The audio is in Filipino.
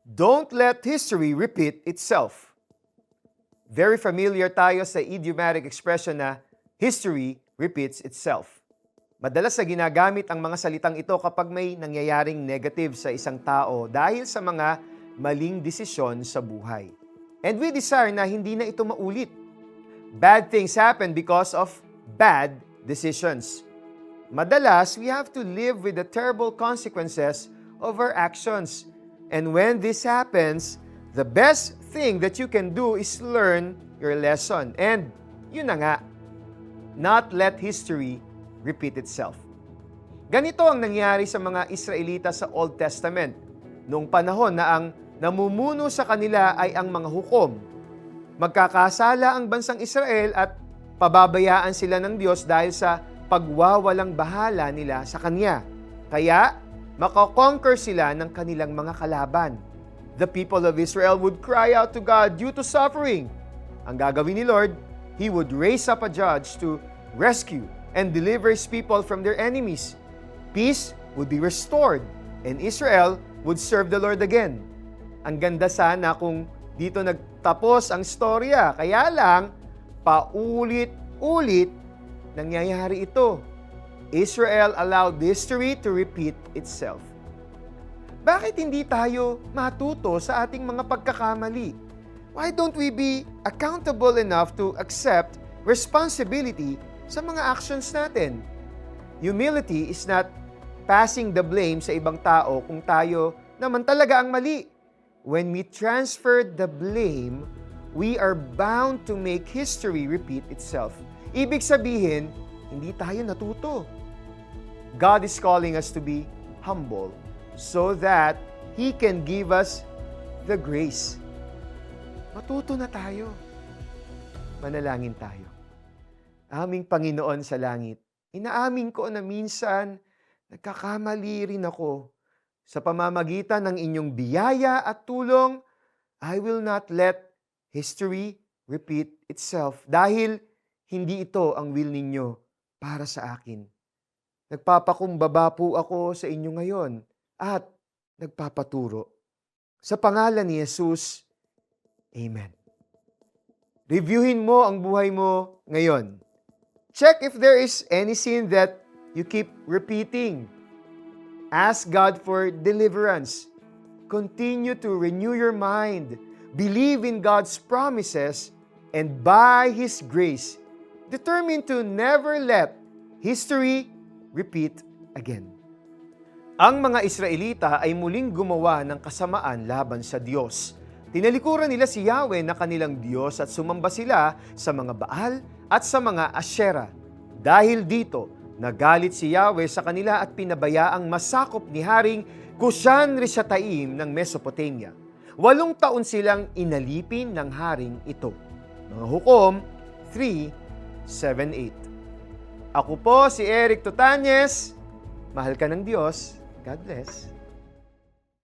Don't let history repeat itself. Very familiar tayo sa idiomatic expression na history repeats itself. Madalas na ginagamit ang mga salitang ito kapag may nangyayaring negative sa isang tao dahil sa mga maling desisyon sa buhay. And we desire na hindi na ito maulit. Bad things happen because of bad decisions. Madalas, we have to live with the terrible consequences of our actions. And when this happens, the best thing that you can do is learn your lesson. And yun na nga, not let history repeat itself. Ganito ang nangyari sa mga Israelita sa Old Testament noong panahon na ang namumuno sa kanila ay ang mga hukom. Magkakasala ang bansang Israel at pababayaan sila ng Diyos dahil sa pagwawalang bahala nila sa Kanya. Kaya, makakonquer sila ng kanilang mga kalaban. The people of Israel would cry out to God due to suffering. Ang gagawin ni Lord, He would raise up a judge to rescue and deliver His people from their enemies. Peace would be restored, and Israel would serve the Lord again. Ang ganda sana kung dito nagtapos ang storya. Kaya lang, paulit-ulit nangyayari ito. Israel allowed history to repeat itself. Bakit hindi tayo matuto sa ating mga pagkakamali? Why don't we be accountable enough to accept responsibility sa mga actions natin? Humility is not passing the blame sa ibang tao kung tayo naman talaga ang mali. When we transfer the blame, we are bound to make history repeat itself. Ibig sabihin, hindi tayo natuto. God is calling us to be humble so that He can give us the grace. Matuto na tayo. Manalangin tayo. Aming Panginoon sa langit, inaamin ko na minsan nagkakamali rin ako. Sa pamamagitan ng inyong biyaya at tulong, I will not let history repeat itself dahil hindi ito ang will ninyo para sa akin. Nagpapakumbaba po ako sa inyo ngayon at nagpapaturo. Sa pangalan ni Jesus, Amen. Reviewin mo ang buhay mo ngayon. Check if there is any sin that you keep repeating. Ask God for deliverance. Continue to renew your mind. Believe in God's promises, and by His grace, determine to never let history repeat again. Ang mga Israelita ay muling gumawa ng kasamaan laban sa Diyos. Tinalikuran nila si Yahweh na kanilang Diyos at sumamba sila sa mga Baal at sa mga Asyera. Dahil dito, nagalit si Yahweh sa kanila at pinabayaang masakop ni Haring Cushan-Rishathaim ng Mesopotamia. 8 taon silang inalipin ng haring ito. Mga Hukom 3:7-8. Ako po si Eric Tutanyes. Mahal ka ng Diyos. God bless.